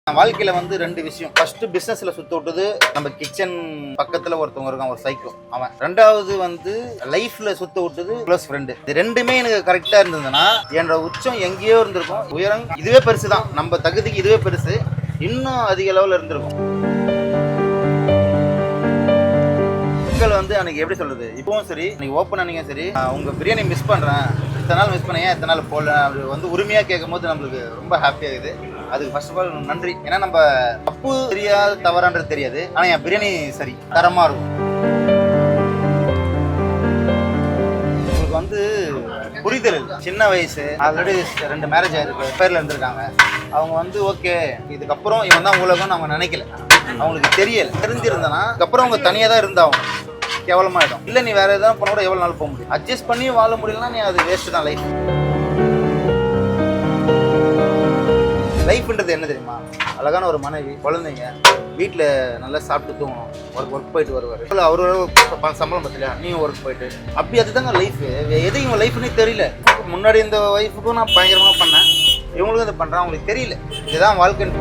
வாழ்க்கையில வந்து ரெண்டு விஷயம். ஃபர்ஸ்ட் பிசினஸ்ல சுத்த விட்டது நம்ம கிச்சன் பக்கத்துல ஒருத்தவங்க இருக்கான், ஒரு சைக்கோ அவன். ரெண்டாவது வந்து லைஃப்ல சுத்த விட்டது க்ளோஸ் ஃப்ரெண்டு. இது ரெண்டுமே எனக்கு கரெக்டா இருந்ததுன்னா என்னோட உச்சம் எங்கேயோ இருந்திருக்கும். உயரம் இதுவே பெருசு தான், நம்ம தகுதிக்கு இதுவே பெருசு, இன்னும் அதிக லெவலில் இருந்திருக்கும். மக்கள் வந்து அன்னைக்கு எப்படி சொல்றது, இப்பவும் சரி நீங்க ஓப்பன் அன்னைக்கு சரி, உங்க பிரியாணி மிஸ் பண்றேன், இத்தனை நாள் மிஸ் பண்ண, ஏன் இத்தனை நாள் போடல, அப்படி வந்து உரிமையா கேட்கும் போது நம்மளுக்கு ரொம்ப ஹாப்பி ஆகுது. அதுக்கு ஃபர்ஸ்ட் ஆஃப் ஆல் நன்றி. ஏன்னா நம்ம தப்பு தெரியாது, தவறான்றது தெரியாது, ஆனா என் பிரியாணி சரி தரமா இருக்கும். உங்களுக்கு வந்து புரிதல் இல்லை. சின்ன வயசு, ஆல்ரெடி 2 மேரேஜ் ஆயிருக்கு, பேர்ல இருந்திருக்காங்க. அவங்க வந்து ஓகே இதுக்கப்புறம் இவன் தான் உலகம்னு அவங்க நினைக்கல, அவங்களுக்கு தெரியல. தெரிஞ்சிருந்தனா அதுக்கப்புறம் அவங்க தனியாக தான் இருந்தாங்க, கேவலமாயிடும். இல்லை நீ வேற எதாவது பண்ண கூட எவ்வளோ நாள் போக முடியும், அட்ஜஸ்ட் பண்ணி வாழ முடியலன்னா நீ அது வேஸ்ட் தான். லைஃப்ன்றது என்ன தெரியுமா, அழகான ஒரு மனைவி, குழந்தைங்க, வீட்டில் நல்லா சாப்பிட்டு தூங்கணும், ஒர்க் போயிட்டு வருவார், அவரோட சம்பளம் பத்தலையா நீயும் ஒர்க் போயிட்டு, அப்படி அதுதாங்க லைஃப். எது இவங்க லைஃப்னே தெரியல. முன்னாடி இந்த ஒய்ஃபுக்கும் நான் பயங்கரமாக பண்ணேன், இவங்களுக்கும் இதை பண்ணுறேன், அவங்களுக்கு தெரியல இதுதான் வாழ்க்கை.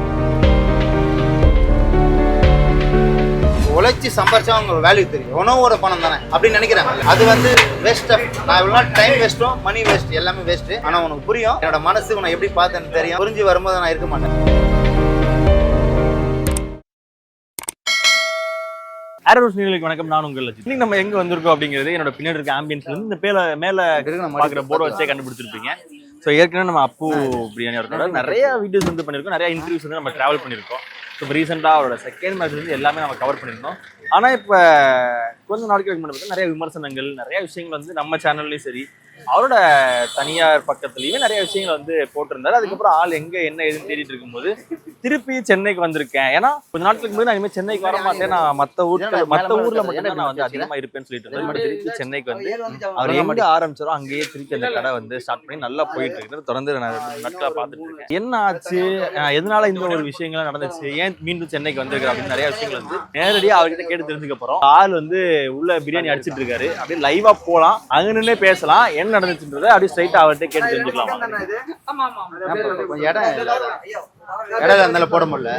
உழைச்சி சம்பாரிச்சா அவங்க வேல்யூ தெரியும், உணவோட பணம் தானே அப்படின்னு நினைக்கிறாங்க. அது வந்து வேஸ்ட். நான் இவ்வளோ டைம் வேஸ்ட்டும் மணி வேஸ்ட், எல்லாமே வேஸ்ட். ஆனால் உனக்கு புரியும், என்னோட மனசு உன்னை எப்படி பார்த்தேன்னு தெரியும். புரிஞ்சு வரும்போது நான் இருக்க மாட்டேன். ஆரோஸ்னிகளுக்கு வணக்கம், நான் உங்கள் லட்சம். இன்னைக்கு நம்ம எங்க வந்திருக்கோம் அப்படிங்கிறது என்னோட பின்னாடி இருக்க ஆம்பியன்ஸ்ல இருந்து இந்த மேல பார்க்குற போர்டை வச்சே கண்டுபிடிச்சிருப்பீங்க. ஸோ ஏற்கனவே நம்ம அப்பு பிரியாணி அவரோட நிறைய வீடியோஸ் வந்து பண்ணியிருக்கோம், நிறைய இன்டர்வியூஸ் வந்து நம்ம ட்ராவல் பண்ணியிருக்கோம். ஸோ இப்போ ரீசெண்டாக அவரோட செகண்ட் மேட்ச் வந்து எல்லாமே நம்ம கவர் பண்ணியிருந்தோம். ஆனால் இப்போ கொஞ்சம் நாளைக்கு வைக்க பார்த்தா நிறைய விமர்சனங்கள், நிறைய விஷயங்கள் வந்து நம்ம சேனல்லையும் சரி, அவரோட தனியார் பக்கத்துலேயுமே நிறைய விஷயங்கள் வந்து போட்டிருந்தாரு. அதுக்கப்புறம் ஆள் எங்கே என்ன ஏதுன்னு தேடிட்டு இருக்கும்போது திருப்பி சென்னைக்கு வந்திருக்கேன். ஏன்னா கொஞ்சம் நாட்களுக்கு முன்னாடி நான் இனிமேல் சென்னைக்கு வர மாட்டேன், நான் மற்ற ஊரில் மட்டும்தான் நான் வந்து அதிகமாக இருப்பேன்னு சொல்லிட்டு இருந்தேன். பட் திருப்பி சென்னைக்கு வந்து அவர் எங்கே ஆரம்பிச்சாரோ அங்கேயே திருப்பி அந்த கடை வந்து ஸ்டார்ட் பண்ணி நல்லா போயிட்டு இருக்கு. தொடர்ந்து நான் 2 நாட்களாக பார்த்துட்டு இருக்கேன். என்ன ஆச்சு, எதனால இந்த ஒரு விஷயங்கள்லாம் நடந்துச்சு, ஏன் மீண்டும் சென்னைக்கு வந்திருக்காரு அப்படின்னு நிறைய விஷயங்கள் வந்து நேரடியாக அவர்கிட்ட கேட்டு தெரிஞ்சுக்க போறோம். ஆள் வந்து உள்ள பிரியாணி அடிச்சிட்டு இருக்காரு, அப்படியே லைவா போலாம், அங்க நின்னே பேசலாம், என்ன நடந்துச்சுன்றதை அப்படியே ஸ்ட்ரைட்டா அவர்கிட்ட கேட்டு தெரிஞ்சுக்கலாம். இடம் இருந்தாலும் போட முடியல,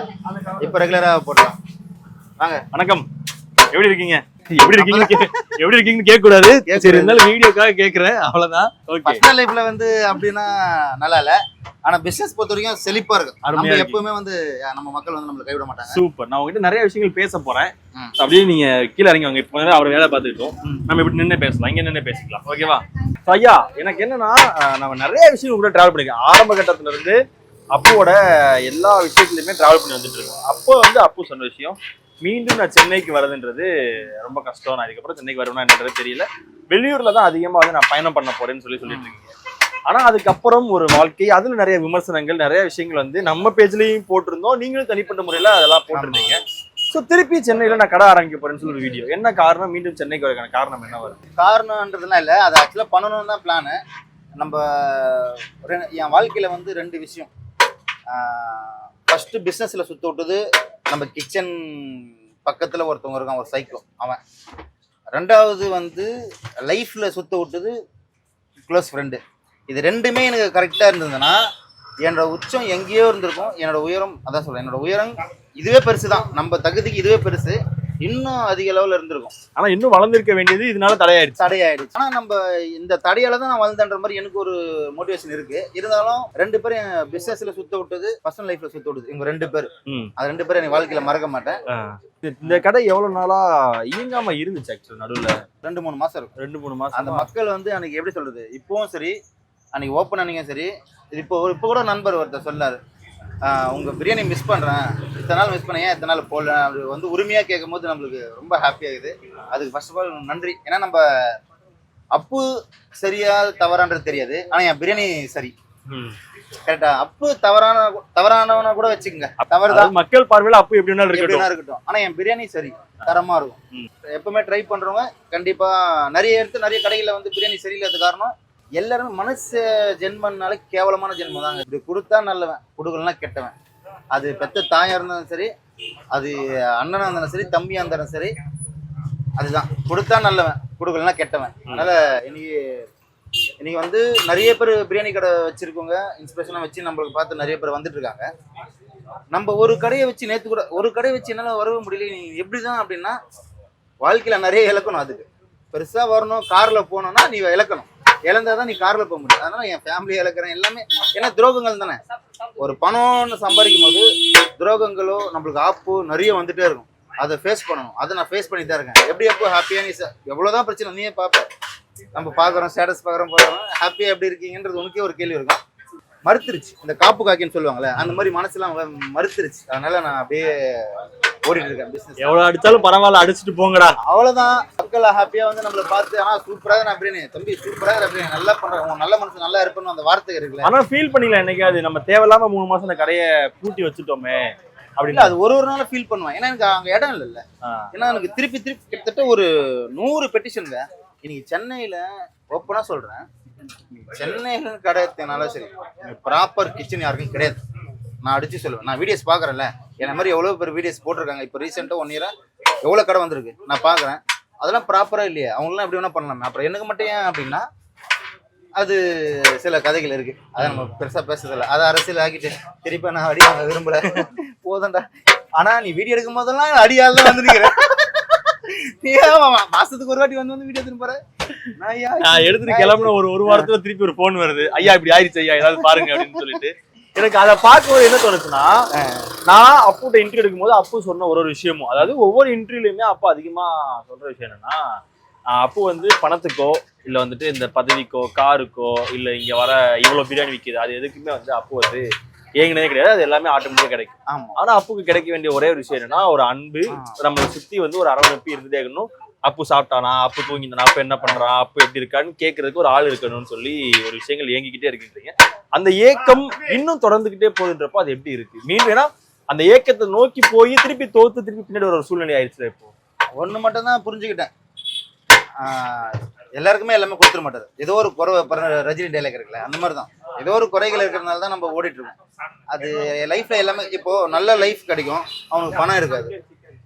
இப்ப ரெகுலரா போடலாம். வாங்க. வணக்கம், எப்படி இருக்கீங்க? எப்படி இருக்கீங்கன்னு கேட்க கூடாது, சரி இருந்தாலும் வீடியோக்காக கேட்கறேன், அவ்வளவுதான். பர்சனல் லைஃப்ல வந்து அப்படின்னா நல்லா இல்ல, ஆனா பிசினஸ் பொறுத்த வரைக்கும் செழிப்பா இருக்கு. நம்ம எப்பவுமே வந்து நம்ம மக்கள் வந்து நம்மள கைவிட மாட்டாங்க. சூப்பர். நான் உங்ககிட்ட நிறைய விஷயங்கள் பேச போறேன், அப்படியே நீங்க கீழே இறங்கி வாங்க. இப்போ அவர் வேலை பார்த்துக்கிட்டோம், நம்ம இப்படி நின்று பேசலாம், இங்க நின்று பேசிக்கலாம், ஓகேவா? ஐயா, எனக்கு என்னன்னா நம்ம நிறைய விஷயங்கள் கூட டிராவல் பண்ணிருக்கேன். ஆரம்ப கட்டத்துல இருந்து அப்புவோட எல்லா விஷயத்துலையுமே டிராவல் பண்ணி வந்துட்டு இருக்கோம். அப்போ வந்து அப்பு சொன்ன விஷயம், மீண்டும் நான் சென்னைக்கு வரதுன்றது ரொம்ப கஷ்டம், நான் இதுக்கப்புறம் சென்னைக்கு வருவேன்னா என்னன்றது தெரியல, வெளியூர்ல தான் அதிகமாக வந்து நான் பயணம் பண்ண போறேன்னு சொல்லிட்டு இருக்கீங்க. ஆனா அதுக்கப்புறம் ஒரு வாழ்க்கை, அதுல நிறைய விமர்சனங்கள், நிறைய விஷயங்கள் வந்து நம்ம பேஜ்லயும் போட்டிருந்தோம், நீங்களும் தனிப்பட்ட முறையில அதெல்லாம் போட்டிருந்தீங்க. ஸோ திருப்பி சென்னையில நான் கடை ஆரம்பிக்க போறேன்னு சொல்லி ஒரு வீடியோ. என்ன காரணம், மீண்டும் சென்னைக்கு வரக்கான காரணம் என்ன வருது? காரணம்ன்றதுலாம் இல்லை, அது ஆக்சுவலாக பண்ணணும்னு தான் பிளானு. நம்ம என் வாழ்க்கையில வந்து 2 விஷயம். ஃபர்ஸ்ட் பிஸ்னஸ்ல சுத்த விட்டது நம்ம கிச்சன் பக்கத்துல ஒருத்தவங்க இருக்கான், ஒரு சைக்கோ அவன். ரெண்டாவது வந்து லைஃப்ல சுத்த விட்டது க்ளோஸ் ஃப்ரெண்டு. இது ரெண்டுமே எனக்கு கரெக்டா இருந்ததுன்னா என்னோட உச்சம் எங்கேயோ இருந்திருக்கும். என்னோட உயரம், அதான் சொல்றேன், என்னோட உயரம் இதுவே பெருசு தான், நம்ம தகுதிக்கு இதுவே பெருசு, இன்னும் அதிக லெவலில் இருந்திருக்கும். ஆனா இன்னும் வளர்ந்துருக்க வேண்டியது இதனால தடையாயிடுச்சு. ஆனா நம்ம இந்த தடையால தான் நான் வளர்ந்தன்ற மாதிரி எனக்கு ஒரு மோட்டிவேஷன் இருக்கு. இருந்தாலும் 2 பேரும் பிசினஸ்ல சுத்த விட்டது, பர்சனல் லைஃப்ல சுத்த விட்டது, இவங்க 2 பேர். அது 2 பேரும் எனக்கு வாழ்க்கையில மறக்க மாட்டேன். இந்த கடை எவ்வளவு நாளா இயங்காம இருந்துச்சு? ஆக்சுவலி நடுவில் 2-3 மாசம் இருக்கும். 2-3 மாசம். அந்த மக்கள் வந்து அன்னைக்கு எப்படி சொல்றது, இப்பவும் சரி அன்னைக்கு ஓப்பன் அன்னைக்கு சரி, இப்போ கூட நண்பர் ஒருத்தர் சொன்னாரு, உங்க பிரியாணி மிஸ் பண்றேன், இத்தனை நாள் மிஸ் பண்ண, ஏன் இத்தனை நாள் போடல, அப்படி வந்து உரிமையா கேட்கும் போது நம்மளுக்கு ரொம்ப ஹாப்பி ஆகுது. அதுக்கு ஃபர்ஸ்ட் ஆஃப் ஆல் நன்றி. ஏன்னா நம்ம அப்பு சரியா தவறான்றது தெரியாது, ஆனா என் பிரியாணி சரி கரெக்டா. அப்பு தவறானவனா கூட வச்சுக்கோங்க, தவறுதான், மக்கள் பார்வையில அப்பு எப்படி இருக்கட்டும், ஆனா என் பிரியாணி சரி தரமா இருக்கும். எப்பவுமே ட்ரை பண்றவங்க கண்டிப்பா நிறைய கடைகளில் வந்து பிரியாணி சரியில்லாத காரணம் எல்லாருமே மனசு ஜென்மனால கேவலமான ஜென்மம் தாங்க. இப்படி கொடுத்தா நல்லவன், கொடுக்கலாம் கெட்டவன். அது பெத்த தாயா இருந்தாலும் சரி, அது அண்ணனா இருந்தாலும் சரி, தம்பியா இருந்தாலும் சரி, அதுதான் கொடுத்தா நல்லவன், கொடுக்கலாம் கெட்டவன். அதனால இன்னைக்கு வந்து நிறைய பேர் பிரியாணி கடை வச்சிருக்கோங்க, இன்ஸ்பிரேஷனாக வச்சு நம்மளுக்கு பார்த்து நிறைய பேர் வந்துட்டு இருக்காங்க. நம்ம ஒரு கடையை வச்சு நேற்று கூட ஒரு கடையை வச்சு என்னால் வரவே முடியல. நீ எப்படிதான் அப்படின்னா வாழ்க்கையில நிறைய இழக்கணும். அதுக்கு பெருசா வரணும், கார்ல போனோம்னா நீ இழக்கணும். இழந்தாதான் நீ கார்ல போக முடியும். அதனால என் ஃபேமிலியை இழக்கிறேன் எல்லாமே. ஏன்னா துரோகங்கள் தானே. ஒரு பணம்னு சம்பாதிக்கும் போது துரோகங்களோ நம்மளுக்கு ஆப்பு நிறைய வந்துட்டே இருக்கும். அதை ஃபேஸ் பண்ணணும். அதை நான் ஃபேஸ் பண்ணி தான் இருக்கேன். எப்படி எப்போ ஹாப்பியா நீ எவ்வளவுதான் பிரச்சனை நீயே பார்ப்ப. நம்ம பாக்குறோம், ஸ்டேட்டஸ் பாக்குறோம், போறோம், ஹாப்பியா எப்படி இருக்கீங்கன்றது உனக்கே ஒரு கேள்வி இருக்கும். மறுத்துருச்சு இந்த காப்பு காக்கின்னு சொல்லுவாங்கல்ல, அந்த மாதிரி மனசுலாம் மறுத்துருச்சு. அதனால நான் அப்படியே ஓடிட்டு இருக்கேன் பிசினஸ். எவ்வளவு அடிச்சாலும் பரவாயில்ல, அடிச்சுட்டு போங்கடா. அவ்வளவுதான். மக்கள் ஹாப்பியா வந்து நம்மள பார்த்து சூப்பரா தான் அப்படின்னு தம்பி சூப்பரா அப்படின்னு நல்லா பண்றேன், நல்ல மனசு நல்லா இருப்பேன்னு அந்த வார்த்தை இருக்குல்ல. ஆனா ஃபீல் பண்ணல என்னைக்காவது நம்ம தேவையில்லாம 3 மாசம் அந்த கடையை பூட்டி வச்சுட்டோமே அப்படின்னு? அது ஒரு நாள் ஃபீல் பண்ணுவேன். ஏன்னா எனக்கு அங்க இடம் இல்ல. ஏன்னா எனக்கு திருப்பி கிட்டத்தட்ட ஒரு 100 பெட்டிஷனுங்க. இன்னைக்கு சென்னையில ஓப்பனா சொல்றேன், சென்னையில கடை எடுத்தனால சரி ப்ராப்பர் கிச்சன் யாருக்கும் கிடையாது. நான் அடிச்சு சொல்லுவேன். நான் வீடியோஸ் பாக்குறேன்ல, என்ன மாதிரி எவ்வளவு பேர் வீடியோஸ் போட்டிருக்காங்க. இப்போ ரீசெண்டா 1 இயரா எவ்வளவு கடை வந்திருக்கு நான் பாக்குறேன். அதெல்லாம் ப்ராப்பரா இல்லையா? அவங்களாம் எப்படி வேணா பண்ணலாமே. அப்புறம் எனக்கு மட்டும் ஏன் அப்படின்னா அது சில கதைகள் இருக்கு. அதை நம்ம பெருசா பேசுறதில்ல. அதை அரசியல் ஆக்கிட்டு திருப்பி நான் அடி வாங்க விரும்பல. போதண்டா. ஆனா நீ வீடியோ எடுக்கும் போதெல்லாம் அடியால் தான் வந்து நிக்கிறேன். மாசத்துக்கு ஒரு வாட்டி வந்து வீடியோ திரும்ப நான் எடுத்துட்டு கிளம்புன ஒரு வாரத்துல திருப்பி ஒரு போன் வருது, ஐயா இப்படி ஆயிடுச்சு ஐயா ஏதாவது பாருங்க அப்படின்னு சொல்லிட்டு. எனக்கு அதை பார்க்கும்போது என்ன தோணுச்சுன்னா, நான் அப்புட்ட இன்டர்வியூ எடுக்கும் போது அப்பு சொன்ன ஒரு விஷயமும், அதாவது ஒவ்வொரு இன்டர்வியூலயுமே அப்பா அதிகமா சொல்ற விஷயம் என்னன்னா, அப்பு வந்து பணத்துக்கோ இல்ல வந்துட்டு இந்த பதவிக்கோ காருக்கோ இல்ல இங்க வர இவ்வளவு பிரியாணி விற்கிது அது எதுக்குமே வந்து அப்பு வந்து ஏங்கினதே கிடையாது. அது எல்லாமே ஆட்டோமேட்டிக்கா கிடைக்கும். ஆமா. ஆனா அப்புக்கு கிடைக்க வேண்டிய ஒரே ஒரு விஷயம் என்னன்னா, ஒரு அன்பு, நம்மளை சுத்தி வந்து ஒரு அரவணைப்பு இருந்துட்டே இருக்கணும். அப்பு சாப்பிட்டானா, அப்பு தூங்கினா, அப்பு என்ன பண்றான், அப்பு எப்படி இருக்கான்னு கேட்கறதுக்கு ஒரு ஆள் இருக்கணும்னு சொல்லி ஒரு விஷயங்கள் ஏங்கிக்கிட்டே இருக்குன்றீங்க. அந்த ஏக்கம் இன்னும் தொடர்ந்துகிட்டே போகுதுன்றப்போ அது எப்படி இருக்கு மீண்டும்? ஏன்னா அந்த ஏக்கத்தை நோக்கி போய் திருப்பி பின்னாடி ஒரு சூழ்நிலை ஆயிடுச்சு. இப்போ ஒண்ணு மட்டும் தான் புரிஞ்சுக்கிட்டேன், எல்லாருக்குமே எல்லாமே கொடுத்துட மாட்டாரு. ஏதோ ஒரு குறை, ரஜினி டைலாக் இருக்குல்ல, அந்த மாதிரிதான் ஏதோ ஒரு குறைகள் இருக்கிறதுனால தான் நம்ம ஓடிட்டு இருக்கோம். அது லைஃப்ல எல்லாமே இப்போ நல்ல லைஃப் கிடைக்கும், அவனுக்கு பணம் இருக்காது.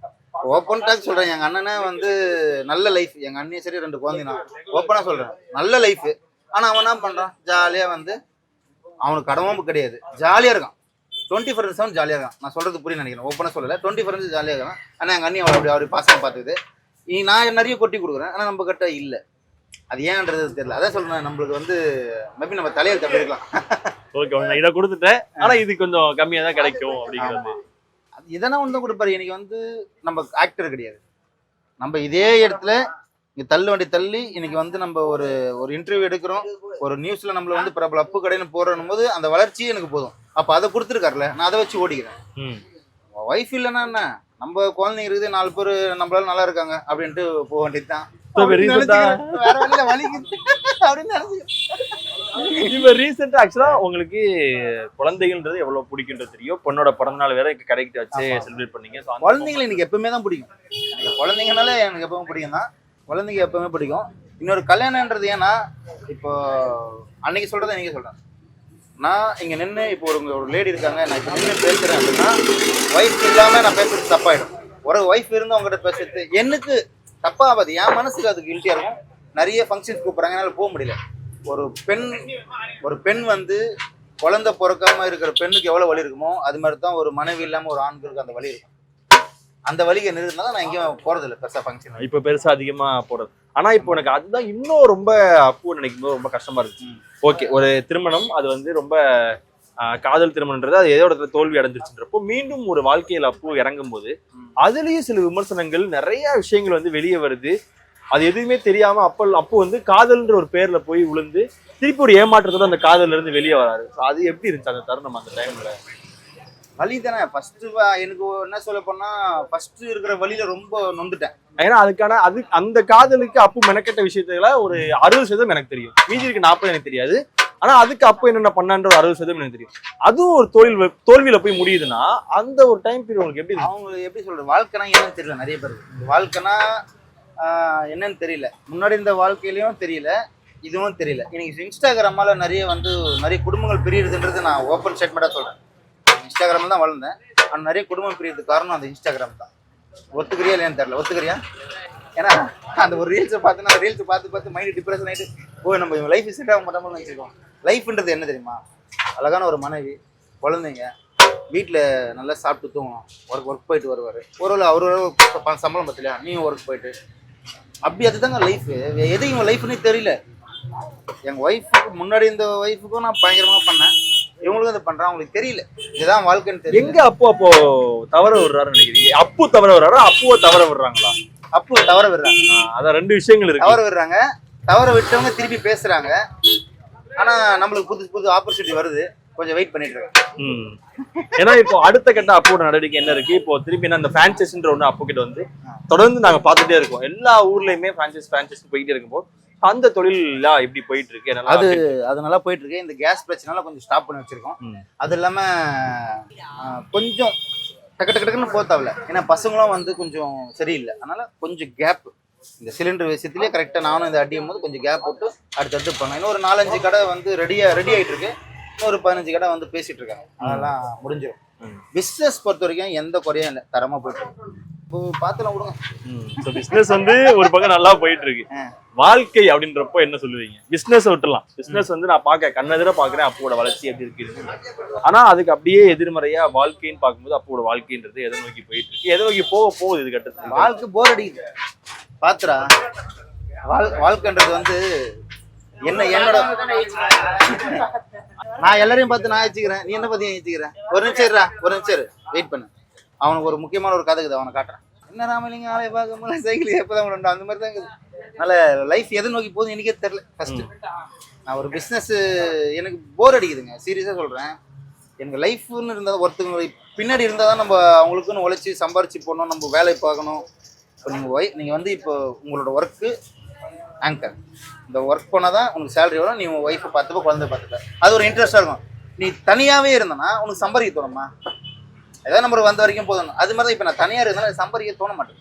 ஓப்பன் டாக் சொல்றேன், எங்க அண்ணனே வந்து நல்ல லைஃப், எங்க அண்ணியும் சரி 2 குழந்தைங்க, ஓப்பனா சொல்றேன் நல்ல லைஃப். ஆனா அவன் என்ன பண்றான், ஜாலியா வந்து அவனுக்கு கடமும் கிடையாது, ஜாலியா இருக்கான். 24/7 ஜாலியா இருக்கான். நான் சொல்றது புரிய நினைக்கிறேன், ஓப்பனா சொல்லல, 24 ஜாலியா இருக்கான். ஆனா எங்க அண்ணி அப்படி பாசம் பார்த்துது. நான் நிறைய கொட்டி கொடுக்குறேன், ஆனா நம்ம கிட்ட இல்ல. அது ஏன்ன்றது தெரியல. அதான் சொல்றேன், நம்மளுக்கு வந்து மேபி நம்ம தலையெழுத்து அப்படி இருக்கலாம். ஓகே, இதை கொடுத்துட்டேன், ஆனா இது கொஞ்சம் கம்மியா தான் கிடைக்கும் அப்படிங்கிறது. இதெல்லாம் ஒன்று கொடுப்பாரு. இன்னைக்கு வந்து நம்ம ஆக்டர் கிடையாது, நம்ம இதே இடத்துல இங்க தள்ளு தள்ளி இன்னைக்கு வந்து நம்ம ஒரு இன்டர்வியூ எடுக்கிறோம், ஒரு நியூஸ்ல நம்மள வந்து பிரபல அப்பு கடைன்னு போறோம் போது அந்த வளர்ச்சி எனக்கு போதும். அப்ப அதை கொடுத்துருக்காருல, நான் அதை வச்சு ஓடிக்கிறேன். ஒய்ஃப் இல்லைன்னா என்ன, நம்ம குழந்தைங்க இருக்குது, 4 பேர் நம்மளால நல்லா இருக்காங்க அப்படின்ட்டு போக வேண்டியதுதான். உங்களுக்கு குழந்தைகள்ன்றது எவ்வளவு பிடிக்குன்றது தெரியும். பொண்ணோட பிறந்த நாள் வேற கடைக்கு வச்சு செலிப்ரேட் பண்ணீங்க. குழந்தைகள் எனக்கு எப்பவுமே தான் பிடிக்கும். குழந்தைங்கனால எனக்கு எப்பவுமே பிடிக்கும் தான், குழந்தைங்க எப்பவுமே பிடிக்கும். இன்னொரு கல்யாணம்ன்றது ஏன்னா, இப்போ அன்னைக்கு சொல்றதை நீங்க சொல்றேன், நான் இங்க நின்று இப்போ ஒரு லேடி இருக்காங்க, நான் இப்போ நின்று பேசுறேன் அப்படின்னா ஒய்ஃப் இல்லாம நான் பேசுறது தப்பாயிடும். ஒரு ஒய்ஃப் இருந்து அவங்ககிட்ட பேசுறது எனக்கு தப்பாகாது, என் மனசுக்கு அதுக்கு கில்ட்டியா இருக்கும். நிறைய ஃபங்க்ஷன்ஸ் கூப்பிட்றாங்க, என்னால் போக முடியல. ஒரு பெண் வந்து குழந்தை பிறக்காம இருக்கிற பெண்ணுக்கு எவ்வளவு வலி இருக்குமோ அது மாதிரி தான் ஒரு மனைவி இல்லாம ஒரு ஆண்களுக்கு அந்த வலி இருக்கும். அந்த வலிக்கு நிறுத்தினால நான் எங்கேயும் போறது இல்லை பெருசா ஃபங்க்ஷன். இப்போ பெருசா அதிகமா போறது. ஆனா இப்போ எனக்கு அதுதான் இன்னும் ரொம்ப அப்போ நினைக்கும் போது ரொம்ப கஷ்டமா இருக்கு. ஓகே, ஒரு திருமணம் அது வந்து ரொம்ப காதல் திருமணம்ன்றது அது ஏதோ இடத்துல தோல்வி அடைஞ்சிருச்சுன்றப்போ மீண்டும் ஒரு வாழ்க்கையில அப்போ இறங்கும் போது அதுலயும் சில விமர்சனங்கள் நிறைய விஷயங்கள் வந்து வெளியே வருது. அது எதுவுமே தெரியாம அப்போ வந்து காதல்ன்ற ஒரு பேர்ல போய் விழுந்து திருப்பி ஒரு ஏமாற்றத்தோட அந்த காதல்ல இருந்து வெளியே வராரு. அது எப்படி இருந்துச்சு அந்த தருணம், அந்த டைம்ல? வலி தானே. ஃபர்ஸ்ட் எனக்கு என்ன சொல்ல போனா, ஃபர்ஸ்ட் இருக்கிற வழியில ரொம்ப நொந்துட்டேன். ஏன்னா அதுக்கான அந்த காதலுக்கு அப்பு மெனக்கெட்ட விஷயத்துல ஒரு 60% எனக்கு தெரியும், மீதி இருக்கு 40 எனக்கு தெரியாது. ஆனா அதுக்கு அப்போ என்னென்ன பண்ணான்ற ஒரு 60% எனக்கு தெரியும். அதுவும் ஒரு தோல்வியில போய் முடியுதுன்னா அந்த ஒரு டைம் பீரியட் உங்களுக்கு எப்படி? அவங்க எப்படி சொல்றது, வாழ்க்கைனா என்னன்னு தெரியல. நிறைய பேருக்கு வாழ்க்கைனா என்னன்னு தெரியல. முன்னாடி இந்த வாழ்க்கையிலயும் தெரியல, இதுவும் தெரியல. இன்னைக்கு இன்ஸ்டாகிராமால நிறைய குடும்பங்கள் பிரியுதுன்றது நான் ஓப்பன் ஸ்டேட்மெண்டா சொல்றேன். இன்ஸ்டாகிராமில் தான் வளர்ந்தேன், ஆனால் நிறைய குடும்பம் பிரியறதுக்கு காரணம் அந்த இன்ஸ்டாகிராம் தான். ஒத்துக்கிறியா இல்லையான்னு தெரியல. ஒத்துக்கிறியா? ஏன்னா அந்த ஒரு ரீல்ஸை பார்த்தீங்கன்னா அந்த ரீல்ஸை பார்த்து மைண்ட் டிப்ரெஷன் ஆகிட்டு நம்ம லைஃப் செட் ஆக மாட்டோம்னு நினச்சிருக்கோம். லைஃப்ன்றது என்ன தெரியுமா? அழகான ஒரு மனைவி, குழந்தைங்க, வீட்டில் நல்லா சாப்பிட்டு தூங்கணும், ஒர்க் போயிட்டு வருவார். ஒரு அவரோட சம்பளம் பத்தலையா நீயும் ஒர்க் போயிட்டு அப்படி அதுதாங்க லைஃபு. எது இவங்க லைஃப்னே தெரியல. எங்கள் ஒய்ஃபுக்கு முன்னாடி இந்த ஒய்ஃபுக்கும் நான் பயங்கரமாக பண்ணேன், இவங்களுக்கும் அதை பண்ணுறேன், அவங்களுக்கு தெரியல இதுதான் வாழ்க்கைன்னு தெரியல. எங்க அப்போ தவற விடுறாருன்னு நினைக்கிறீங்க? அப்பு தவற விடுறாரா, அப்புவை தவற விடுறாங்களா? அப்பு தவற விடுறாங்க. அதான் 2 விஷயங்கள் இருக்கு. தவற விடுறாங்க, தவற விட்டவங்க திருப்பி பேசுறாங்க. ஆனா நம்மளுக்கு புது புது ஆப்பர்ச்சுனிட்டி வருது, கொஞ்சம் வெயிட் பண்ணிட்டு இருக்கேன். ஏன்னா இப்போ அடுத்த கட்ட அப்போட நடவடிக்கை என்ன இருக்கு? இப்போ திருப்பி என்ன அந்த பிரான்சைஸ்ன்ற ஒண்ணு அப்போ கிட்ட வந்து தொடர்ந்து நாங்க பார்த்துட்டே இருக்கோம். எல்லா ஊர்லயுமே பிரான்சைஸ் போயிட்டே இருக்கும்போது அந்த தொழிலாம் எப்படி போயிட்டு இருக்கு? அது நல்லா போயிட்டு இருக்கு. இந்த கேஸ் பிரச்சனால கொஞ்சம் ஸ்டாப் பண்ணி வச்சிருக்கோம். அது இல்லாம கொஞ்சம் டக்குன்னு போத்தாவில்ல, ஏன்னா பசங்களும் வந்து கொஞ்சம் சரியில்லை, அதனால கொஞ்சம் கேப். இந்த சிலிண்டர் விஷயத்திலேயே கரெக்டாக நானும் இந்த அடியும் போது கொஞ்சம் கேப் போட்டு அடுத்தடுத்து பண்ணேன். இன்னும் ஒரு 4-5 கடை வந்து ரெடி ஆகிட்டு இருக்கு. இன்னொரு 15 கடை வந்து பேசிட்டு இருக்காங்க, அதெல்லாம் முடிஞ்சிடும். பிஸ்னஸ் பொறுத்த வரைக்கும் எந்த குறையும் இல்லை, தரமா போயிட்டு இருக்கு. பார்த்துலாம் விடுங்க. பிசினஸ் வந்து ஒரு பக்கம் நல்லா போயிட்டு இருக்கு. வாழ்க்கை அப்படின்றப்போ என்ன சொல்லுவீங்க? பிசினஸ் விட்டுலாம். பிசினஸ் வந்து நான் கண்ணெதிர பாக்குறேன் அப்போட வளர்ச்சி எப்படி இருக்கு. ஆனா அதுக்கு அப்படியே எதிர்மறையா வாழ்க்கைன்னு பார்க்கும்போது அப்போட வாழ்க்கைன்றது எதை நோக்கி போயிட்டு இருக்கு, எதை நோக்கி போகுது? இது கட்டத்துல வாழ்க்கை போர் அடிக்குது பாத்துரா. வாழ்க்கைன்றது வந்து என்னோட நான் எல்லாரையும் பார்த்து நான் வச்சுக்கிறேன், நீ என்ன பத்தி வச்சுக்கிறேன்? ஒரு நிமிஷம் வெயிட் பண்ணு. அவனுக்கு ஒரு முக்கியமான ஒரு கதை இருக்குது, அவனை காட்டுறேன். என்ன ராமலிங்க ஆலையை பார்க்க முடியல, சைக்கிள் எப்போதான் உண்டு, அந்த மாதிரி தான் இருக்குது. அதனால லைஃப் எதை நோக்கி போகுது எனக்கே தெரியல. ஃபர்ஸ்ட் நான் ஒரு பிஸ்னஸ், எனக்கு போர் அடிக்குதுங்க, சீரியஸாக சொல்கிறேன். எனக்கு லைஃப்னு இருந்தால் ஒருத்தவங்க பின்னாடி இருந்தால் தான் நம்ம அவங்களுக்குன்னு உழைச்சி சம்பாரிச்சு போடணும், நம்ம வேலை பார்க்கணும். இப்போ நீங்கள் வந்து இப்போ உங்களோட ஒர்க்கு ஆங்கர், இந்த ஒர்க் பண்ணால் தான் உனக்கு சேலரி வரும், நீ உங்கள் ஒய்ஃபை பார்த்துப்போ, குழந்தை பார்த்துப்ப, அது ஒரு இன்ட்ரெஸ்ட்டாக இருக்கும். நீ தனியாகவே இருந்தனா உனக்கு சம்பாதிக்க தோணுமா? ஏதாவது நம்ம வந்த வரைக்கும் போதும். அது மாதிரி தான் இப்போ நான் தனியாக இருந்தாலும் சம்பாதிக்க தோண மாட்டேன்.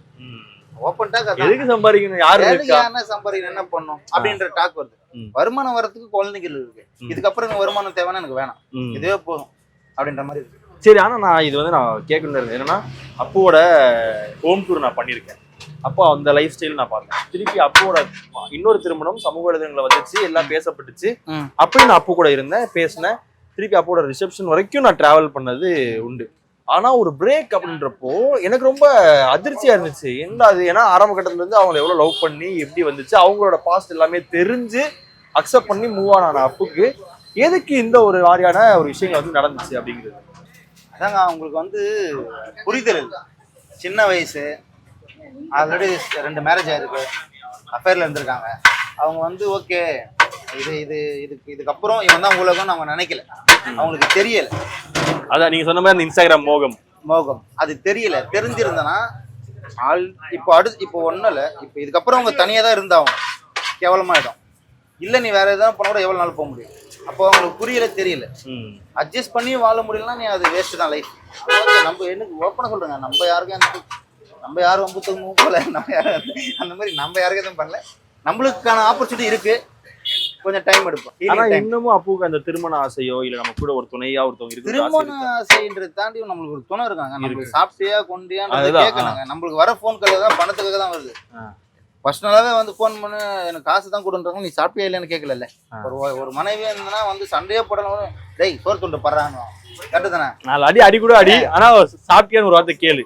ஓப்பன் எதுக்கு சம்பாதிக்கணும், யாருன்னா சம்பாதிக்கணும், என்ன பண்ணும் அப்படின்ற டாக் வருது. வருமானம் வரதுக்கு குழந்தைகள் இருக்கு, இதுக்கப்புறம் வருமானம் தேவைன்னா எனக்கு வேணாம், இதுவே போதும் அப்படின்ற மாதிரி இருக்கு. சரி, ஆனா நான் இது வந்து நான் கேட்கணும் என்னன்னா, அப்போட ஹோம் டூர் நான் பண்ணியிருக்கேன். அப்போ அந்த லைஃப் ஸ்டைல் நான் பார்த்தேன். திருப்பி அப்போட இன்னொரு திருமணம் சமூக வலைதளங்களை வந்துச்சு, எல்லாம் பேசப்பட்டுச்சு. அப்படி நான் அப்போ கூட இருந்தேன், பேசினேன். திருப்பி அப்போட ரிசப்ஷன் வரைக்கும் நான் டிராவல் பண்ணது உண்டு. ஆனா ஒரு பிரேக் அப்படின்றப்போ எனக்கு ரொம்ப அதிர்ச்சியா இருந்துச்சு. என்ன அது? ஏன்னா ஆரம்ப கட்டத்துல இருந்து அவங்களை எவ்வளவு லவ் பண்ணி எப்படி வந்துச்சு, அவங்களோட பாஸ்ட் எல்லாமே தெரிஞ்சு அக்செப்ட் பண்ணி மூவ் ஆன அப்புக்கு எதுக்கு இந்த ஒரு மாதிரியான ஒரு விஷயங்கள் வந்து நடந்துச்சு அப்படிங்கிறது அதாங்க. அவங்களுக்கு வந்து புரிதல் இல்லை. சின்ன வயசு, ஆல்ரெடி 2 மேரேஜ் ஆயிருக்கு, அஃபேர்ல இருந்திருக்காங்க. அவங்க வந்து ஓகே இதுக்கப்புறம் இவன் தான் உலகம்னு அவங்க நினைக்கல, அவங்களுக்கு தெரியல. அதான் நீங்க சொன்ன மாதிரி இன்ஸ்டாகிராம் மோகம் அது தெரியல. தெரிஞ்சிருந்தனா இப்போ ஒன்றும் இல்லை, இப்போ இதுக்கப்புறம் அவங்க தனியாக தான் இருந்தாங்க, கேவலமாயிடும். இல்லை நீ வேற எதாவது பண்ண கூட எவ்வளோ நாள் போக முடியும். அப்போ அவங்களுக்கு புரியல, தெரியல, அட்ஜஸ்ட் பண்ணி வாழ முடியலன்னா நீ அது வேஸ்ட் தான் லைஃப். நம்ம எனக்கு ஓப்பனாக சொல்றேங்க, நம்ம யாரும் வம்புத்துக்கு போல, நம்ம யாரும் அந்த மாதிரி நம்ம யாருக்கும் எதுவும் பண்ணல. நம்மளுக்கான ஆப்பர்ச்சுனிட்டி இருக்கு, கொஞ்சம் டைம் எடுப்போம். ஆனா இன்னமும் அப்புக்கு அந்த திருமண ஆசையோ இல்ல நம்ம கூட ஒரு துணையா ஒருத்தவங்க இருக்கு. திருமண ஆசைன்றதை தாண்டி நம்மளுக்கு ஒரு துணை இருக்காங்க. நம்மளுக்கு சாப்பிட்டியா கொண்டியான்னு கேட்கணுங்க. நம்மளுக்கு வர போன் கால் தான் பணத்துக்காக தான் வருது. பர்சனலாவே வந்து போன் பண்ண எனக்கு காசு தான் கொடுன்றாங்க, நீ சாப்பிட்டியா இல்லைன்னு கேட்கல. ஒரு மனைவியா இருந்தனா வந்து சண்டையே போடலாம், டேய் சோறு துண்டு படுறாங்க, கரெக்டு தானே? 4 அடி கூட அடி, ஆனா சாப்பிட்டியான்னு ஒரு வார்த்தை கேளு.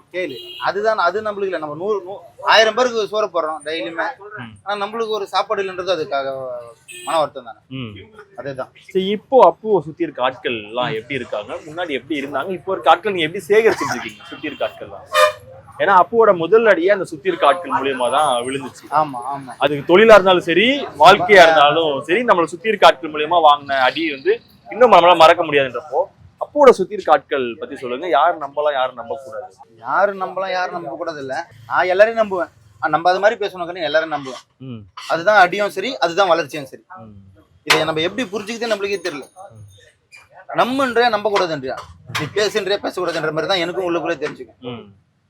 அதுதான், அது நம்மளுக்கு இல்லை. நம்ம 1000 பேருக்கு சோறு போடுறோம் டெய்லியுமே, ஆனா நம்மளுக்கு ஒரு சாப்பாடு இல்லைன்றது அதுக்காக மன வருத்தம் தானே. அதேதான். இப்போ அப்போ சுத்தி இருக்க ஆட்கள் எல்லாம் எப்படி இருக்காங்க, முன்னாடி எப்படி இருந்தாங்க, இப்போ இருக்க ஆட்கள் நீங்க எப்படி சேகரிச்சுட்டு இருக்கீங்க சுத்தி இருக்க ஆட்கள் தான்? ஏன்னா அப்போட முதல் அடியே அந்த சுத்தி இருக்க ஆட்கள் மூலியமா தான் விழுந்துச்சு. ஆமா ஆமா. அதுக்கு தொழிலா இருந்தாலும் சரி, வாழ்க்கையா இருந்தாலும் சரி, நம்மள சுத்தி இருக்க ஆட்கள் மூலியமா வாங்கின அடி வந்து இன்னும் நம்மளால மறக்க முடியாதுன்றப்போ அப்போட சுத்தி இருக்க ஆட்கள் பத்தி சொல்லுங்க. யார் நம்பலாம், யாரும் நம்ப கூடாது? யாரும் நம்பலாம், யாரும் நம்ப கூடாது இல்ல. நான் எல்லாரையும் நம்புவேன். நம்ம அது மாதிரி பேசணும், எல்லாரும் நம்புவேன். அதுதான் அடியும் சரி, அதுதான் வளர்ச்சியும் சரி. இதை நம்ம எப்படி புரிஞ்சுக்கிட்டே நம்மளுக்கே தெரியல. நம்மன்றே நம்ப கூடாதுன்றியா, நீ பேசுன்றே பேசக்கூடாதுன்ற மாதிரி தான் எனக்கும் உள்ளுக்குள்ளே தெரிஞ்சுக்கேன்.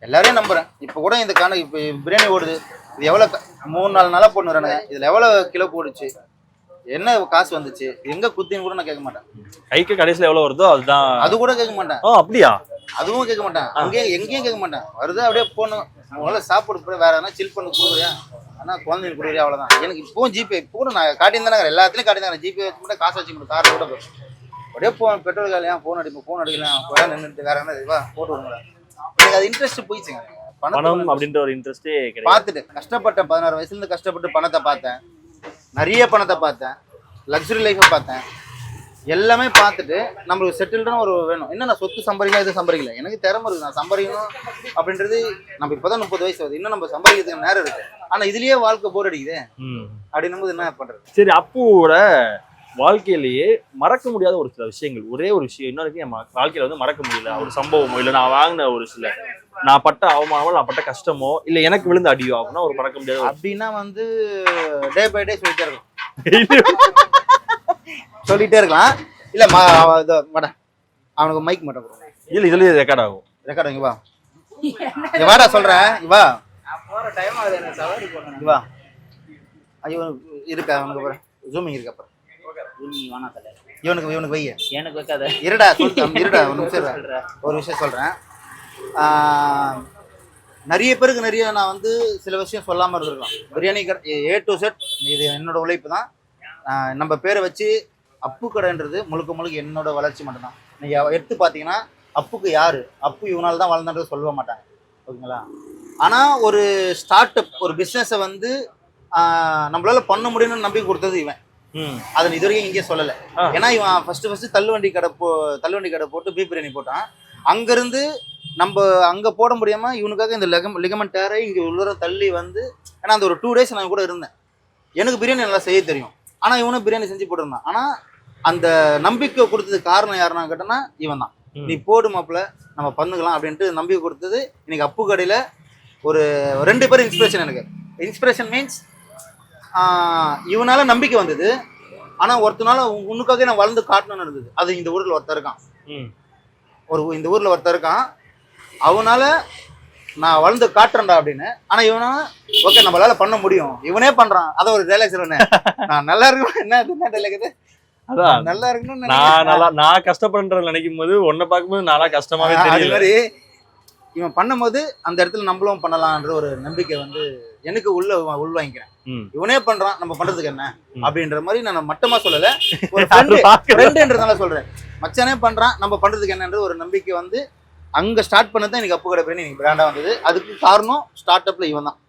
எல்லாரையும் நம்புறேன். இப்போ கூட இந்த இப்போ பிரியாணி ஓடுது, இது எவ்வளோ 3-4 நாளாக போட்டுறானுங்க, இதில் எவ்வளோ கிலோ போடுச்சு, என்ன காசு வந்துச்சு, எங்க குத்தின்னு கூட நான் கேட்க மாட்டேன். கைக்கு கடைசியில் எவ்வளோ வருதோ அதுதான், அது கூட கேட்க மாட்டேன். அப்படியா? அதுவும் கேட்க மாட்டேன், எங்கேயும் கேட்க மாட்டேன். வருது அப்படியே போகணும், முதல்ல சாப்பிடு, வேற எதனா சில் பண்ணி கொடுக்குறியா, ஆனால் குழந்தைங்க கொடுக்குறியா, அவ்வளோதான். எனக்கு இப்போவும் ஜிபே இப்போ கூட நான் காட்டியிருந்தாங்க, எல்லாத்துலேயும் காட்டியிருந்தாங்க. ஜிபே வச்சு மட்டும் காசு வச்சு காரில் கூட அப்படியே பெட்ரோல் காலையா ஃபோன் அடிக்கலாம் நின்றுட்டு வேற என்ன இதுவா போட்டு விடுங்களா. எனக்கு அது இன்ட்ரெஸ்ட் போயிடுச்சுங்க. பணம் அப்படின்ற ஒரு இன்ட்ரெஸ்டே கிடையாது. பார்த்துட்டு கஷ்டப்பட்டேன். 16 வயசுல இருந்து கஷ்டப்பட்டு பணத்தை பார்த்தேன், நிறைய பணத்தை பார்த்தேன், லக்ஸுரி லைஃபை பார்த்தேன், எல்லாமே பார்த்துட்டு நம்மளுக்கு செட்டில்டான ஒரு வேணும். என்ன நான் சொத்து சம்பாதிக்கலாம், இது சம்பாதிக்கல, எனக்கு திறமை இருக்குது, நான் சம்பாதிக்கணும் அப்படின்றது. நம்ம இப்போதான் 30 வயசு வருது, இன்னும் நம்ம சம்பாதிக்கிறதுக்கு நேரம் இருக்கு. ஆனா இதுலயே வாழ்க்கை போர் அடிக்குது அப்படின்னும் போது என்ன பண்றது? சரி, அப்புவோட வாழ்க்கையிலேயே மறக்க முடியாத ஒரு சில விஷயங்கள், ஒரே ஒரு விஷயம் இன்னொரு என் வாழ்க்கையில வந்து மறக்க முடியல, ஒரு சம்பவமோ இல்ல நான் வாங்கின ஒரு சில நான் பட்ட அவமானமோ நான் பட்ட கஷ்டமோ இல்ல எனக்கு விழுந்த அடியோ அப்படின்னா ஒரு மறக்க முடியாது அப்படின்னா வந்து டே பை டே சொல்லிட்டே இருக்கலாம். சொல்லிட்டே இருக்கலாம். இல்ல அவனுக்கு மைக் மட்டும் இல்ல இதுலயே ரெக்கார்ட் ஆகும். ரெக்கார்ட் இங்க வா, இங்க வாடா சொல்றேன், இங்க வா. இங்க வா. ஐயோ இருக்கா அவனுக்கு அப்புறம் ஜூமிங் இருக்கு. அப்புறம் இவனுக்கு வைய எனக்கு வைக்காத. இருடா சொல்லிட்டு இருடா ஒரு விஷயம் சொல்றேன். நிறைய பேருக்கு நிறைய நான் வந்து சில விஷயம் சொல்லாம இருந்திருக்கோம். பிரியாணி கடை A to Z இது என்னோட உழைப்பு தான். நம்ம பேரை வச்சு அப்பு கடைன்றது முழுக்க என்னோட வளர்ச்சி மட்டும்தான். நீங்க எடுத்து பார்த்தீங்கன்னா அப்புக்கு யாரு, அப்பு இவனால தான் வளர்ந்தன்றது சொல்ல மாட்டாங்க, ஓகேங்களா? ஆனா ஒரு ஸ்டார்ட் அப் ஒரு பிஸ்னஸை வந்து நம்மளால பண்ண முடியும்னு நம்பி கொடுத்தது இவன். அதை இது வரைக்கும் இங்கே சொல்லலை. ஏன்னா இவன் ஃபர்ஸ்ட் தள்ளுவண்டி கடை போட்டு பீப் பிரியாணி போட்டான். அங்கிருந்து நம்ம அங்கே போட முடியாம இவனுக்காக இந்த லிகமெண்ட் டேரை இங்கே உள்ள தள்ளி வந்து, ஏன்னா அந்த ஒரு 2 days நான் கூட இருந்தேன். எனக்கு பிரியாணி நல்லா செய்ய தெரியும், ஆனால் இவனும் பிரியாணி செஞ்சு போட்டிருந்தான். ஆனால் அந்த நம்பிக்கை கொடுத்ததுக்கு காரணம் யாருன்னா கேட்டோன்னா இவன் தான். நீ போடு மாப்பிள்ள நம்ம பண்ணுக்கலாம் அப்படின்ட்டு நம்பிக்கை கொடுத்தது. இன்னைக்கு அப்பு கடையில் ஒரு 2 பேர் இன்ஸ்பிரேஷன். எனக்கு இன்ஸ்பிரேஷன் மீன்ஸ் இவனால நம்பிக்கை வந்தது. ஆனா ஒருத்தனால உனக்காக நான் வளர்ந்து காட்டணும்னு இருந்தது. அது இந்த ஊர்ல ஒருத்தர் இருக்கான், இந்த ஊர்ல ஒருத்தர் இருக்கான், அவனால நான் வளர்ந்து காட்டுறேன்டா அப்படின்னு. ஆனா இவனா ஓகே நம்மளால பண்ண முடியும், இவனே பண்றான். அத ஒரு டைலாக் சொல்றேன், நான் நல்லா இருக்கணும். என்ன டைலாக் இது? அதான் நல்லா இருக்கணும். நான் கஷ்டப்படுறேன்னு நினைக்கும் போது உன்னை பார்க்கும்போது நானா கஷ்டமாவே தெரியல. இவன் பண்ணும்போது அந்த இடத்துல நம்மளும் பண்ணலாம்ன்ற ஒரு நம்பிக்கை வந்து எனக்கு உள்வாங்கிக்கிறேன். இவனே பண்றான், நம்ம பண்றதுக்கு என்ன அப்படின்ற மாதிரி நான் மட்டமா சொல்லல, ஒரு ஃப்ரெண்டுன்றதால சொல்றேன். மச்சானே பண்றான், நம்ம பண்றதுக்கு என்னன்ற ஒரு நம்பிக்கை வந்து அங்க ஸ்டார்ட் பண்ணதான் எனக்கு அப்பு கடை பிரியாணி பிராண்டா வந்தது. அதுக்கு காரணம் ஸ்டார்ட் அப்ல இவன் தான்.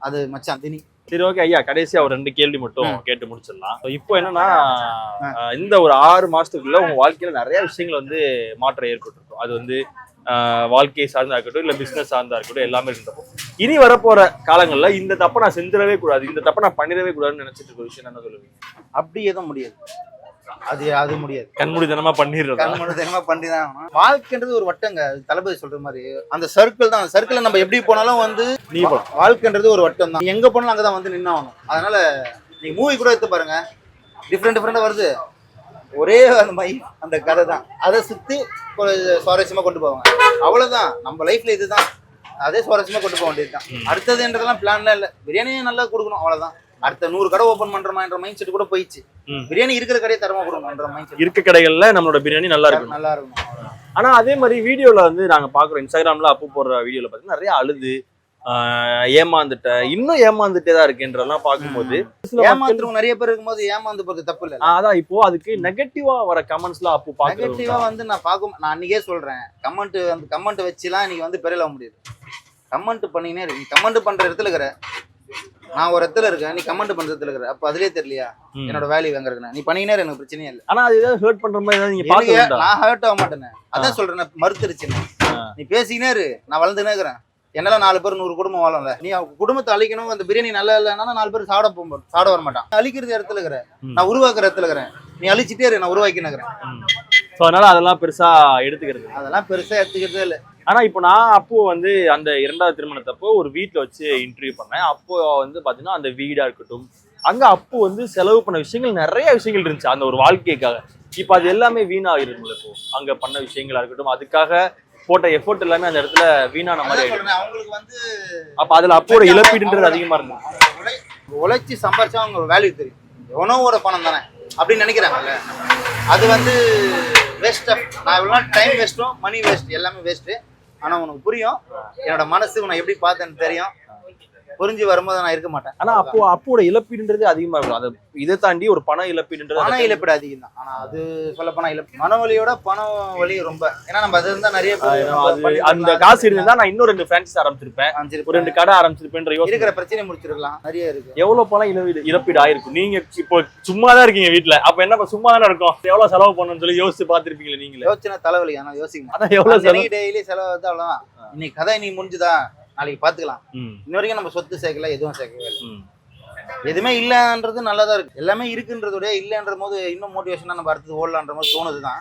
அது மச்சான் தினி. சரி, ஓகே ஐயா, கடைசியா ஒரு 2 கேள்வி மட்டும் கேட்டு முடிச்சிடலாம். இப்போ என்னன்னா, இந்த ஒரு 6 மாசத்துக்குள்ள உங்க வாழ்க்கையில நிறைய விஷயங்கள் வந்து மாற்றம் ஏற்பட்டிருக்கும். அது வந்து வாழ்க்கையை சார்ந்தா இருக்கட்டும், இல்ல பிசினஸ் சார்ந்தா இருக்கட்டும், எல்லாமே இருந்தப்போ இனி வரப்போற காலங்கள்ல இந்த தப்பை நான் செஞ்சிடவே கூடாது, இந்த தப்பை நான் பண்ணிடவே கூடாதுன்னு நினைச்சிட்டு இருக்க விஷயம் என்ன சொல்லுவீங்க? அப்படி எதுவும் முடியாது. அது முடியாது. கண்மூடித்தனமா பண்ணிதான். வாழ்க்கைன்றது ஒரு வட்டங்க. தளபதி சொல்ற மாதிரி அந்த சர்க்கிள் தான். அந்த சர்க்கிள் நம்ம எப்படி போனாலும் வந்து வாழ்க்கைன்றது ஒரு வட்டம் தான். எங்க போனாலும் அங்கதான் வந்து நின்னாகணும். அதனால நீங்க மூவி கூட எடுத்து பாருங்க, டிஃப்ரெண்டா வருது. ஒரே அந்த கதை தான். அதை சுத்தி சுவாரஸ்யமா கொண்டு போவாங்க, அவ்வளவுதான். நம்ம லைஃப்ல இதுதான், அதே சுவாரஸ்யமா கொண்டு போக வேண்டியதுதான். அடுத்ததுன்றதெல்லாம் பிளான்லாம் இல்லை. பிரியாணியே நல்லா கொடுக்கணும், அவ்வளவுதான். அடுத்த 100 கடை ஓபன் பண்றோமான்ற மைண்ட் செட் கூட போயிடுச்சு. பிரியாணி இருக்கிற கடையை தரமா கொடுக்கணும்ன்ற மைண்ட் செட். இருக்க கடைகள்ல நம்மளோட பிரியாணி நல்லா இருக்கும். ஆனா அதே மாதிரி வீடியோல வந்து நாங்க பாக்குறோம், இன்ஸ்டாகிராம்ல அப்பு போடுற வீடியோல பாத்தீங்கன்னா நிறைய அழுது ஏமாந்துட்டேன், இன்னும் ஏமாந்துட்டே தான் இருக்குன்றதெல்லாம் பார்க்கும்போது ஏமாத்துறவங்க நிறைய பேர் இருக்கும்போது ஏமாந்து போறது தப்பு இல்லை. அதான் இப்போ அதுக்கு நெகட்டிவா வர கமெண்ட்ஸ்லாம் அப்போ நெகட்டிவா வந்து நான் அன்னைக்கே சொல்றேன், கமெண்ட் வச்சுலாம் இன்னைக்கு வந்து பெரியல முடியாது. கமெண்ட் பண்ணினே இருக்கு. கமெண்ட் பண்ற இடத்துல இருக்கிற நான் ஒரு இடத்துல இருக்கேன், நீ கமெண்ட் பண்ற இடத்துல இருக்கிற, அப்ப அதுலயே தெரியலையா என்னோட வேல்யூ எங்க இருக்குன்னு? நீ பண்ணினே எனக்கு பிரச்சனையே இல்லை. ஆனா அது ஏதாவது ஹர்ட் பண்ற மாதிரி நீங்க பாக்க, நான் ஹர்ட் ஆக மாட்டேன்னு அதான் சொல்றேன். மறுத்துருச்சுன்னு நீ பேசினே இரு, நான் வளர்ந்துனே இருக்கிறேன். என்னால 4 பேர் 100 குடும்பம் வாழல. நீ குடும்பத்தை அழிக்கணும், அந்த பிரியாணி நல்லா இல்லைன்னா 4 பேர் சாட வர மாட்டான். அழிக்கிறது இடத்துல இருக்கிற, நான் உருவாக்குற இடத்துல இருக்கிறேன். நீ அழிச்சிட்டே இரு, நான் உருவாக்கினுக்கிறேன். அதனால அதெல்லாம் பெருசா எடுத்துக்கிறதே இல்லை. ஆனா இப்போ நான் அப்போ வந்து அந்த 2வது திருமணத்தப்போ ஒரு வீட்டுல வச்சு இன்டர்வியூ பண்ணேன். அப்போ வந்து பாத்தீங்கன்னா அந்த வீடா இருக்கட்டும், அங்க அப்போ வந்து செலவு பண்ண விஷயங்கள் நிறைய விஷயங்கள் இருந்துச்சு அந்த ஒரு வாழ்க்கைக்காக. இப்ப அது எல்லாமே வீணாகிருக்குல்ல. இப்போ அங்க பண்ண விஷயங்களா இருக்கட்டும், அதுக்காக போட்ட எஃபோர்ட் எல்லாமே அந்த இடத்துல வீணான மாதிரி அவங்களுக்கு வந்து. அப்ப அதுல அப்போட இழப்பீடுன்றது அதிகமா இருந்தது. உழைச்சி சம்பாரிச்சா அவங்க வேல்யூ தெரியும். எவனோட பணம் தானே அப்படின்னு நினைக்கிறாங்கல்ல, அது வந்து வேஸ்ட். நான் இவ்வளோ டைம் வேஸ்ட்டும் மணி வேஸ்ட், எல்லாமே வேஸ்ட்டு. ஆனா உனக்கு புரியும், என்னோட மனசு உன்னை எப்படி பார்த்தேன்னு தெரியும். புரிஞ்சு வரும்போது நான் இருக்க மாட்டேன். ஆனா அப்போட இழப்பீடுன்றது அதிகமா இருக்கும். அதை இதை தாண்டி ஒரு பண இழப்பீடுன்றது பண இழப்பீடு அதிகம் தான். ஆனா அது சொல்ல போனா இழப்பு மனவலியோட பண வலி ரொம்ப. ஏன்னா நம்ம அது இருந்தா நிறைய அந்த காசு இருந்தா நான் இன்னும் 2 பிரான்ச்சைஸ் ஆரம்பிச்சிருப்பேன், ஒரு 2 கடை ஆரம்பிச்சிருப்பேன்ற யோசனை. இருக்கிற பிரச்சனை முடிச்சிருக்கலாம். நிறைய இருக்கு. எவ்வளவு பணம் இழப்பீடு ஆயிருக்கும்? நீங்க இப்போ சும்மா தான் இருக்கீங்க வீட்டுல, அப்ப என்ன சும்மா தானே இருக்கும், எவ்வளவு செலவு பண்ணணும்னு சொல்லி யோசிச்சு பாத்துருப்பீங்களா நீங்களே? யோசனை தலைவலி. ஆனா யோசிக்கணும். அதான் எவ்வளவு செலவு. டெய்லி செலவு வந்து அவ்வளவுதான். இன்னைக்கு கதை நீ முடிஞ்சுதா, நாளைக்கு பாத்துக்கலாம். இன்ன வரைக்கும் நம்ம சொத்து சேர்க்கல, எதுவும் சேர்க்கவே இல்லை. எதுவுமே இல்லன்றது நல்லாதான் இருக்கு. எல்லாமே இருக்குன்றதோட இல்லன்ற போது இன்னும் மோட்டிவேஷனா நம்ம அடுத்து ஓடலான்ற மாதிரி தோணுதுதான்.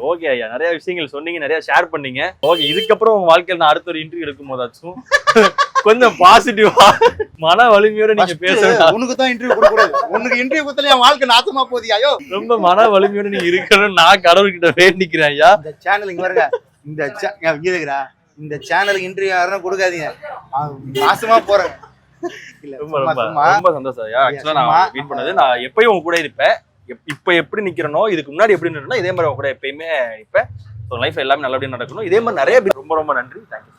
ஓகே ஐயா, நிறைய விஷயங்கள் சொன்னீங்க, நிறைய ஷேர் பண்ணீங்க. ஓகே, இதுக்கப்புறம் உங்க வாழ்க்கையில நான் அடுத்த ஒரு இன்டர்வியூ எடுக்கும் போதாச்சும் கொஞ்சம் பாசிட்டிவா மன வலிமையோட நீங்க பேசணும். உனக்கு தான் இன்டர்வியூ கொடுக்க கூடாது. உனக்கு இன்டர்வியூ கொடுத்தா என் வாழ்க்கை நாசமா போகுது. ஐயோ, ரொம்ப மன வலிமையோட நீங்க இருக்கணும் நான் கடவுள்கிட்ட வேண்டிக்கிறேன் ஐயா. இந்த சேனல் இங்க பாருங்க, இந்த சேனலுக்கு இன்டர்வியூ யாரும் கொடுக்காதீங்க, நாசமா போறேன். ரொம்ப சந்தோஷம் ஐயா. ஆக்சுவலா நான் மீட் பண்ணது, நான் எப்பயும் உங்க கூட இருப்பேன். இப்ப எப்படி நிக்கிறனோ, இதுக்கு முன்னாடி எப்படி நிக்கிறனோ இதே மாதிரி உங்க கூட எப்பயுமே இப்ப லைஃப் எல்லாமே நல்லபடியா நடக்கணும். இதே மாதிரி நிறைய பேர் ரொம்ப நன்றி. தேங்க்யூ.